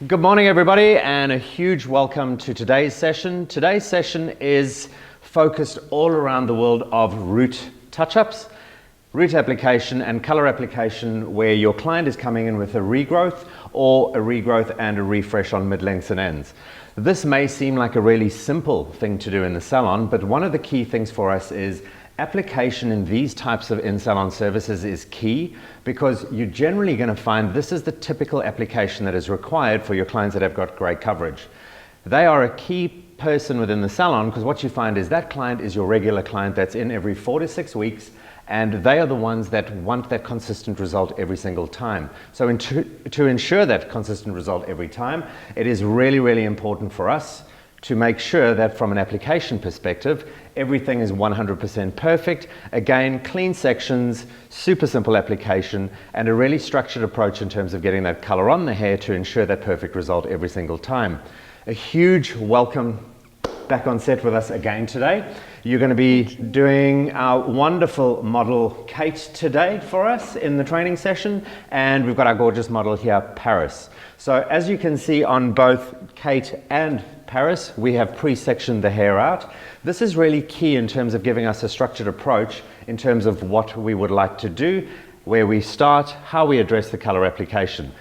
Good morning, everybody, and a huge welcome to today's session. Today's session is focused all around the world of root touch-ups, root application and color application, where your client is coming in with a regrowth or a regrowth and a refresh on mid-lengths and ends. This may seem like a really simple thing to do in the salon, but one of the key things for us is application in these types of in-salon services is key, because you're generally going to find this is the typical application that is required for your clients that have got grey coverage. They are a key person within the salon, because what you find is that client is your regular client that's in every 4 to 6 weeks, and they are the ones that want that consistent result every single time. So to ensure that consistent result every time, it is really, really important for us to make sure that from an application perspective, everything is 100% perfect. Again, clean sections, super simple application, and a really structured approach in terms of getting that color on the hair to ensure that perfect result every single time. A huge welcome back on set with us again today. You're going to be doing our wonderful model Kate today for us in the training session, and we've got our gorgeous model here, Paris. So as you can see on both Kate and Paris, we have pre-sectioned the hair out. This is really key in terms of giving us a structured approach in terms of what we would like to do, where we start, how we address the color application.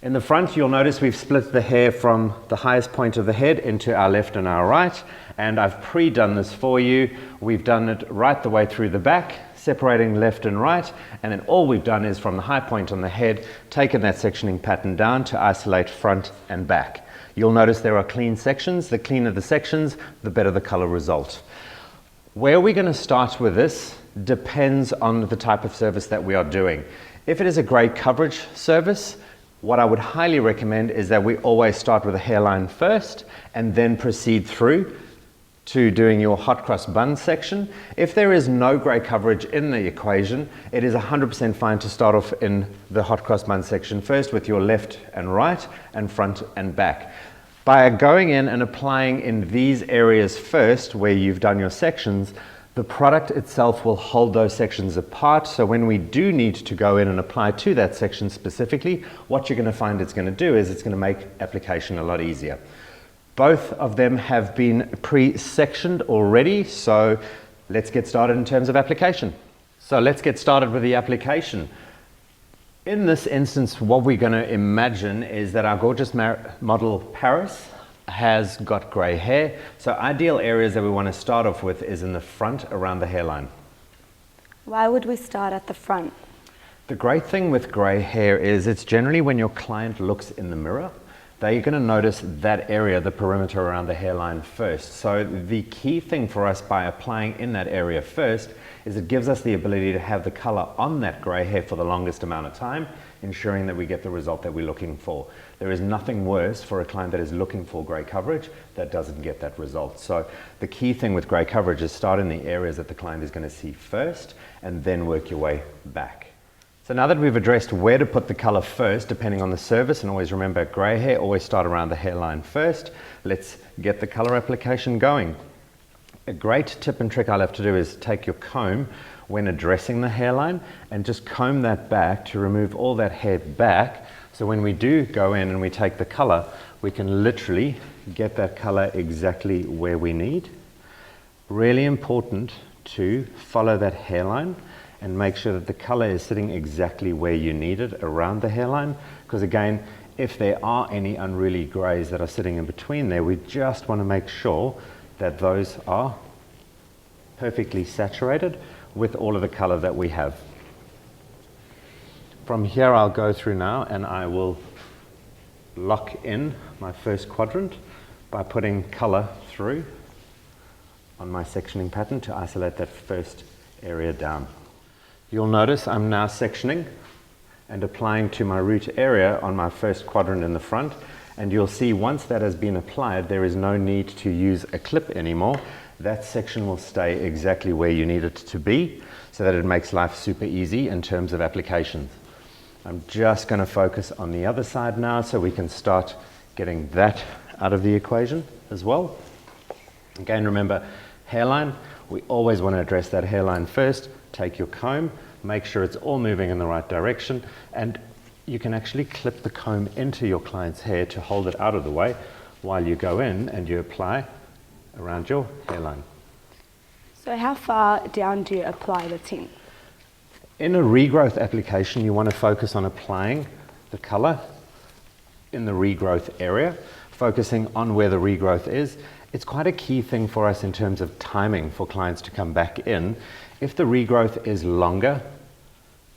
In the front, you'll notice we've split the hair from the highest point of the head into our left and our right, and I've pre-done this for you. We've done it right the way through the back, separating left and right, and then all we've done is from the high point on the head, taken that sectioning pattern down to isolate front and back. You'll notice there are clean sections. The cleaner the sections, the better the color result. Where we're going to start with this depends on the type of service that we are doing. If it is a grey coverage service, what I would highly recommend is that we always start with a hairline first and then proceed through to doing your hot cross bun section. If there is no grey coverage in the equation, it is 100% fine to start off in the hot cross bun section first with your left and right and front and back. By going in and applying in these areas first where you've done your sections, the product itself will hold those sections apart. So when we do need to go in and apply to that section specifically, what you're going to find it's going to do is it's going to make application a lot easier. Both of them have been pre-sectioned already, so let's get started in terms of application. So let's get started with the application. In this instance, what we're going to imagine is that our gorgeous model Paris has got grey hair. So ideal areas that we want to start off with is in the front around the hairline. Why would we start at the front? The great thing with grey hair is it's generally when your client looks in the mirror, they're going to notice that area, the perimeter around the hairline first. So the key thing for us by applying in that area first is it gives us the ability to have the color on that grey hair for the longest amount of time, ensuring that we get the result that we're looking for. There is nothing worse for a client that is looking for grey coverage that doesn't get that result. So the key thing with grey coverage is start in the areas that the client is going to see first and then work your way back. So now that we've addressed where to put the color first, depending on the service, and always remember grey hair, always start around the hairline first, let's get the color application going. A great tip and trick I'll have to do is take your comb when addressing the hairline and just comb that back to remove all that hair back. So when we do go in and we take the color, we can literally get that color exactly where we need. Really important to follow that hairline and make sure that the color is sitting exactly where you need it around the hairline, because again, if there are any unruly grays that are sitting in between there, we just want to make sure that those are perfectly saturated with all of the color that we have. From here I'll go through now and I will lock in my first quadrant by putting color through on my sectioning pattern to isolate that first area down. You'll notice I'm now sectioning and applying to my root area on my first quadrant in the front, and you'll see once that has been applied, there is no need to use a clip anymore. That section will stay exactly where you need it to be, so that it makes life super easy in terms of applications. I'm just going to focus on the other side now so we can start getting that out of the equation as well. Again, remember, hairline, we always want to address that hairline first. Take your comb, make sure it's all moving in the right direction, and you can actually clip the comb into your client's hair to hold it out of the way while you go in and you apply around your hairline. So how far down do you apply the tint? In a regrowth application, you want to focus on applying the color in the regrowth area, focusing on where the regrowth is. It's quite a key thing for us in terms of timing for clients to come back in. If the regrowth is longer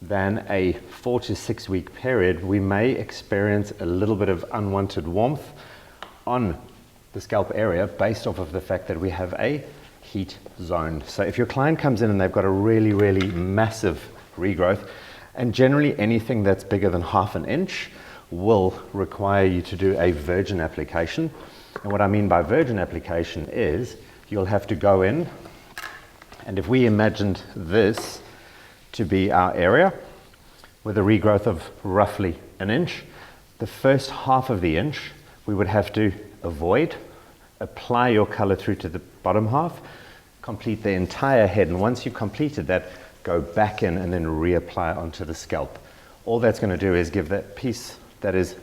than a 4 to 6 week period, we may experience a little bit of unwanted warmth on the scalp area based off of the fact that we have a heat zone. So if your client comes in and they've got a really, really massive regrowth, and generally anything that's bigger than 1/2 inch will require you to do a virgin application. And what I mean by virgin application is you'll have to go in, and if we imagined this to be our area with a regrowth of roughly 1 inch, the first 1/2 of the inch we would have to avoid, apply your color through to the bottom half, complete the entire head, and once you've completed that, go back in and then reapply onto the scalp. All that's going to do is give that piece that is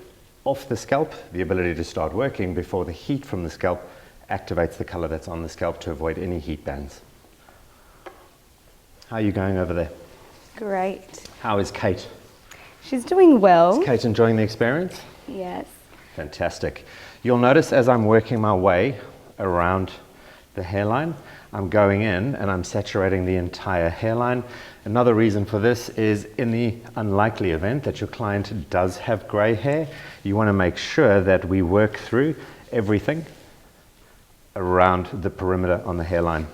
off the scalp the ability to start working before the heat from the scalp activates the color that's on the scalp to avoid any heat bands. How are you going over there? Great. How is Kate? She's doing well. Is Kate enjoying the experience? Yes. Fantastic. You'll notice as I'm working my way around the hairline, I'm going in and I'm saturating the entire hairline. Another reason for this is in the unlikely event that your client does have grey hair, you want to make sure that we work through everything around the perimeter on the hairline.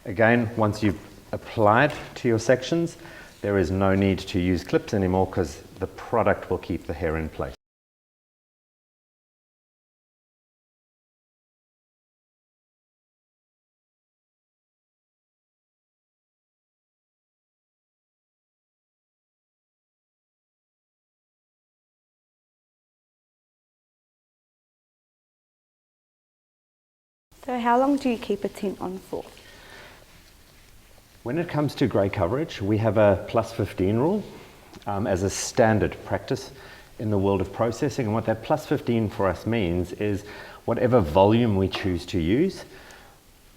Again, once you've applied to your sections, there is no need to use clips anymore because the product will keep the hair in place. So how long do you keep a tint on for? When it comes to grey coverage, we have a +15 rule as a standard practice in the world of processing. And what that +15 for us means is whatever volume we choose to use,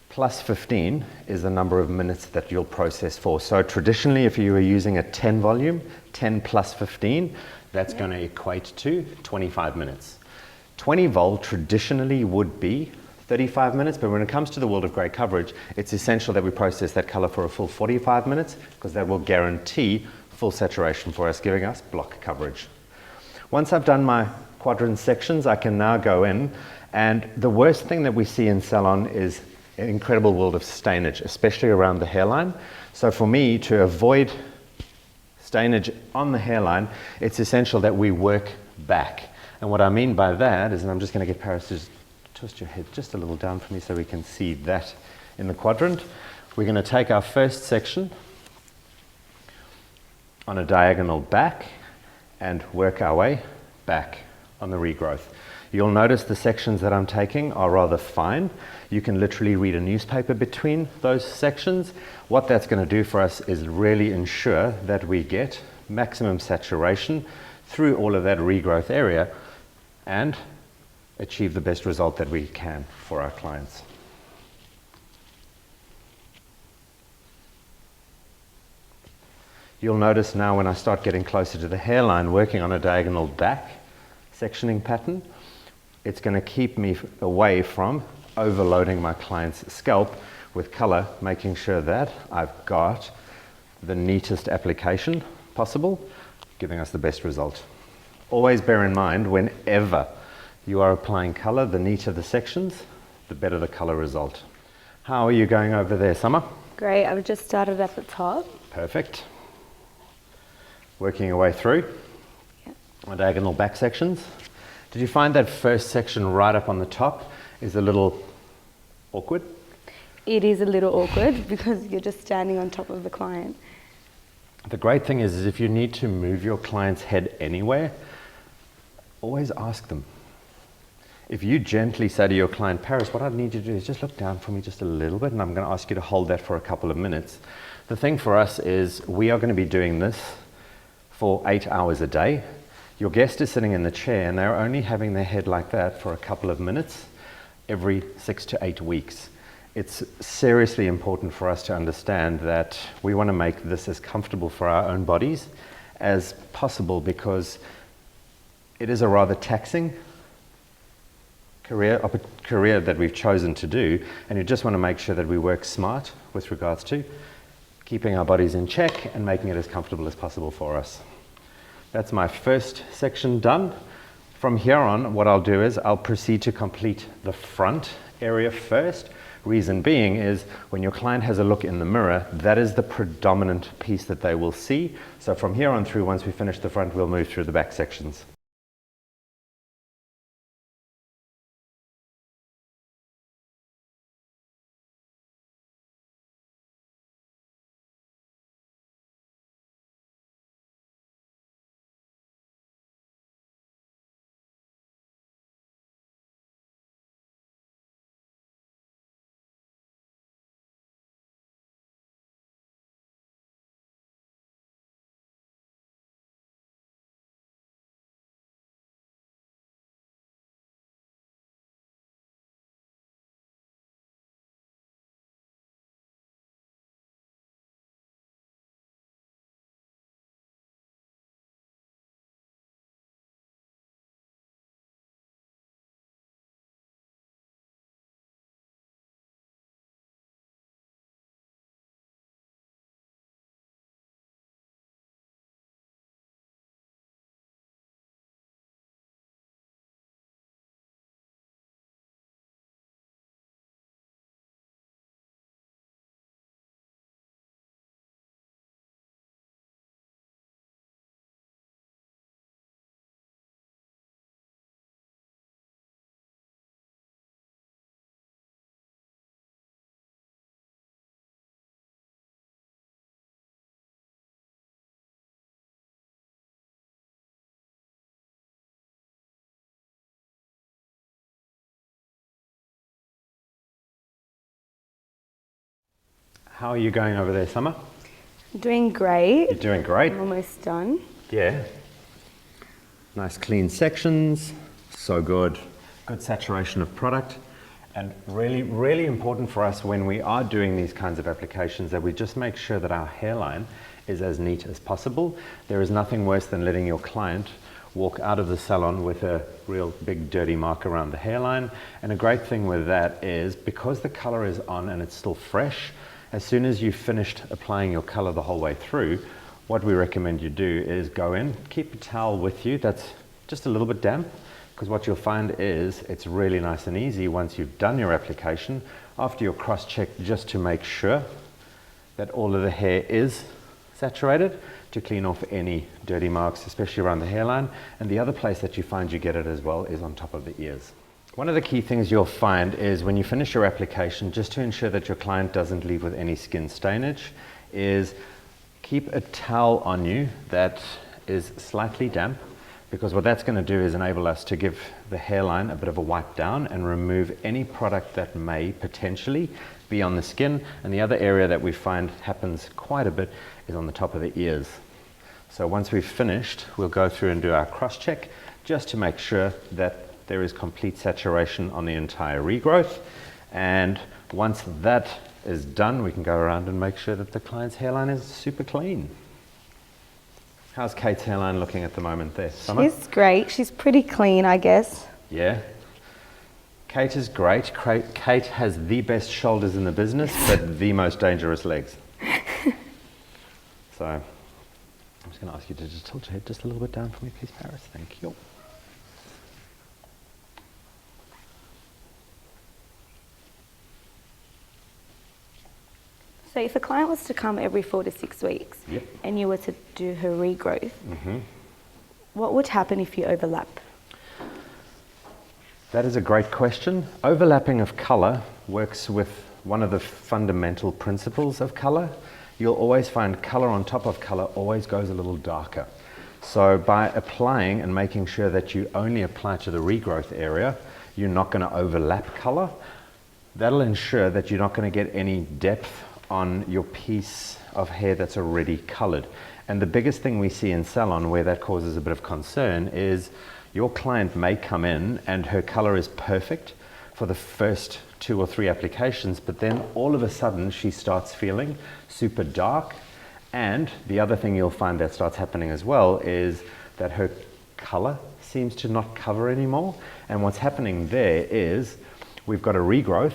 +15 is the number of minutes that you'll process for. So traditionally, if you were using a 10 volume, 10 + 15, that's going to equate to 25 minutes. 20 vol traditionally would be 35 minutes, but when it comes to the world of grey coverage, it's essential that we process that color for a full 45 minutes because that will guarantee full saturation for us, giving us block coverage. Once I've done my quadrant sections, I can now go in, and the worst thing that we see in salon is an incredible world of stainage, especially around the hairline. So for me to avoid stainage on the hairline, it's essential that we work back. And what I mean by that is, and I'm just going to get Paris to twist your head just a little down for me so we can see that in the quadrant. We're going to take our first section on a diagonal back and work our way back on the regrowth. You'll notice the sections that I'm taking are rather fine. You can literally read a newspaper between those sections. What that's going to do for us is really ensure that we get maximum saturation through all of that regrowth area and achieve the best result that we can for our clients. You'll notice now when I start getting closer to the hairline, working on a diagonal back sectioning pattern, it's going to keep me away from overloading my client's scalp with color, making sure that I've got the neatest application possible, giving us the best result. Always bear in mind, whenever you are applying color, the neater the sections, the better the color result. How are you going over there, Summer? Great, I've just started at the top. Perfect. Working your way through my diagonal back sections. Did you find that first section right up on the top is a little awkward? It is a little awkward because you're just standing on top of the client. The great thing is if you need to move your client's head anywhere, always ask them. If you gently say to your client, Paris, what I need you to do is just look down for me just a little bit, and I'm going to ask you to hold that for a couple of minutes. The thing for us is we are going to be doing this for 8 hours a day. Your guest is sitting in the chair and they're only having their head like that for a couple of minutes every 6 to 8 weeks. It's seriously important for us to understand that we want to make this as comfortable for our own bodies as possible, because it is a rather taxing career that we've chosen to do, and you just want to make sure that we work smart with regards to keeping our bodies in check and making it as comfortable as possible for us. That's my first section done. From here on, what I'll do is I'll proceed to complete the front area first. Reason being is when your client has a look in the mirror, that is the predominant piece that they will see. So from here on through, once we finish the front, we'll move through the back sections. How are you going over there, Summer? Doing great. You're doing great. I'm almost done. Yeah. Nice clean sections. So good. Good saturation of product. And really, really important for us when we are doing these kinds of applications that we just make sure that our hairline is as neat as possible. There is nothing worse than letting your client walk out of the salon with a real big dirty mark around the hairline. And a great thing with that is because the color is on and it's still fresh, as soon as you've finished applying your color the whole way through, what we recommend you do is go in, keep a towel with you that's just a little bit damp, because what you'll find is it's really nice and easy once you've done your application, after your cross-check, just to make sure that all of the hair is saturated, to clean off any dirty marks, especially around the hairline. And the other place that you find you get it as well is on top of the ears. One of the key things you'll find is when you finish your application, just to ensure that your client doesn't leave with any skin stainage, is keep a towel on you that is slightly damp, because what that's going to do is enable us to give the hairline a bit of a wipe down and remove any product that may potentially be on the skin. And the other area that we find happens quite a bit is on the top of the ears. So once we've finished, we'll go through and do our cross-check just to make sure that there is complete saturation on the entire regrowth. And once that is done, we can go around and make sure that the client's hairline is super clean. How's Kate's hairline looking at the moment there, Summer? She's great. She's pretty clean, I guess. Yeah. Kate is great. Kate has the best shoulders in the business, but the most dangerous legs. So I'm just going to ask you to just tilt your head just a little bit down for me, please, Paris. Thank you. So if a client was to come every 4 to 6 weeks, Yep. and you were to do her regrowth, what would happen if you overlap? That is a great question. Overlapping of color works with one of the fundamental principles of color. You'll always find color on top of color always goes a little darker. So by applying and making sure that you only apply to the regrowth area, you're not going to overlap color. That'll ensure that you're not going to get any depth on your piece of hair that's already colored. And the biggest thing we see in salon where that causes a bit of concern is your client may come in and her color is perfect for the first 2 or 3 applications, but then all of a sudden she starts feeling super dark. And the other thing you'll find that starts happening as well is that her color seems to not cover anymore. And what's happening there is we've got a regrowth,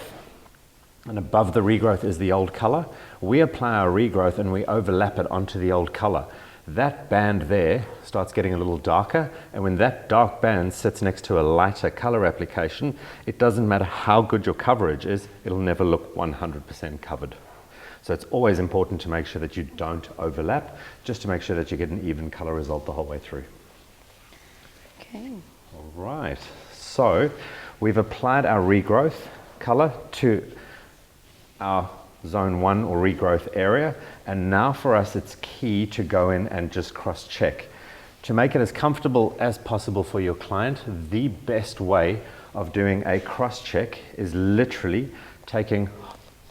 and above the regrowth is the old color. We apply our regrowth and we overlap it onto the old color. That band there starts getting a little darker, and when that dark band sits next to a lighter color application, it doesn't matter how good your coverage is, it'll never look 100% covered. So it's always important to make sure that you don't overlap, just to make sure that you get an even color result the whole way through. Okay. All right, so we've applied our regrowth color to our zone 1 or regrowth area, and now for us it's key to go in and just cross-check. To make it as comfortable as possible for your client, the best way of doing a cross-check is literally taking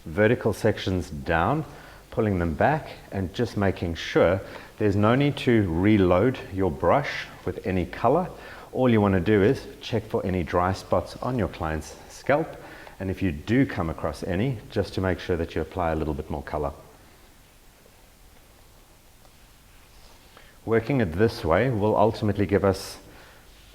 vertical sections down, pulling them back, and just making sure there's no need to reload your brush with any color. All you want to do is check for any dry spots on your client's scalp, and if you do come across any, just to make sure that you apply a little bit more color. Working it this way will ultimately give us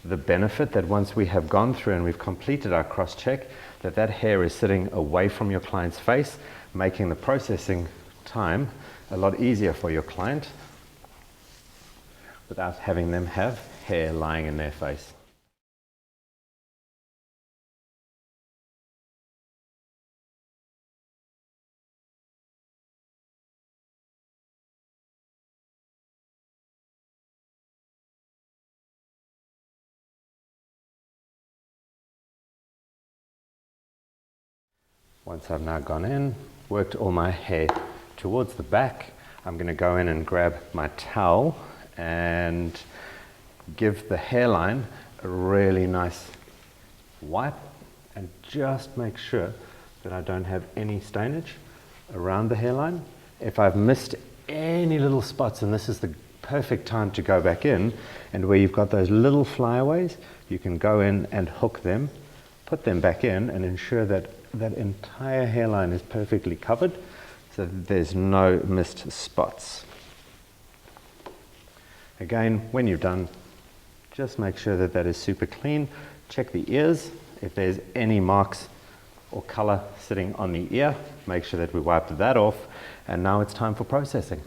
the benefit that once we have gone through and we've completed our cross-check, that hair is sitting away from your client's face, making the processing time a lot easier for your client without having them have hair lying in their face. Once I've now gone in, worked all my hair towards the back, I'm going to go in and grab my towel and give the hairline a really nice wipe, and just make sure that I don't have any stainage around the hairline. If I've missed any little spots, and this is the perfect time to go back in, and where you've got those little flyaways, you can go in and hook them, put them back in, and ensure that that entire hairline is perfectly covered so that there's no missed spots. Again, when you're done, just make sure that that is super clean. Check the ears. If there's any marks or color sitting on the ear, make sure that we wiped that off. And now it's time for processing.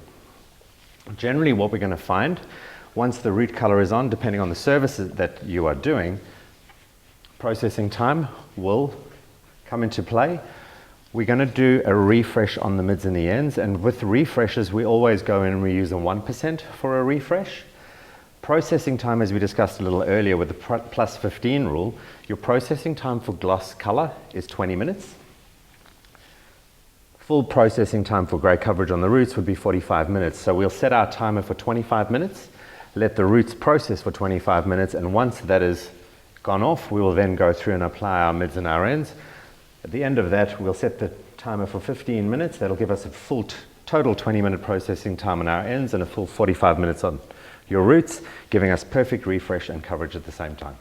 Generally what we're going to find, once the root color is on, depending on the services that you are doing, processing time will come into play. We're going to do a refresh on the mids and the ends, and with refreshes we always go in and we use a 1% for a refresh. Processing time, as we discussed a little earlier with the plus 15 rule, your processing time for gloss color is 20 minutes. Full processing time for grey coverage on the roots would be 45 minutes. So we'll set our timer for 25 minutes, let the roots process for 25 minutes, and once that is gone off, we will then go through and apply our mids and our ends. At the end of that, we'll set the timer for 15 minutes. That'll give us a full total 20-minute processing time on our ends and a full 45 minutes on your roots, giving us perfect refresh and coverage at the same time.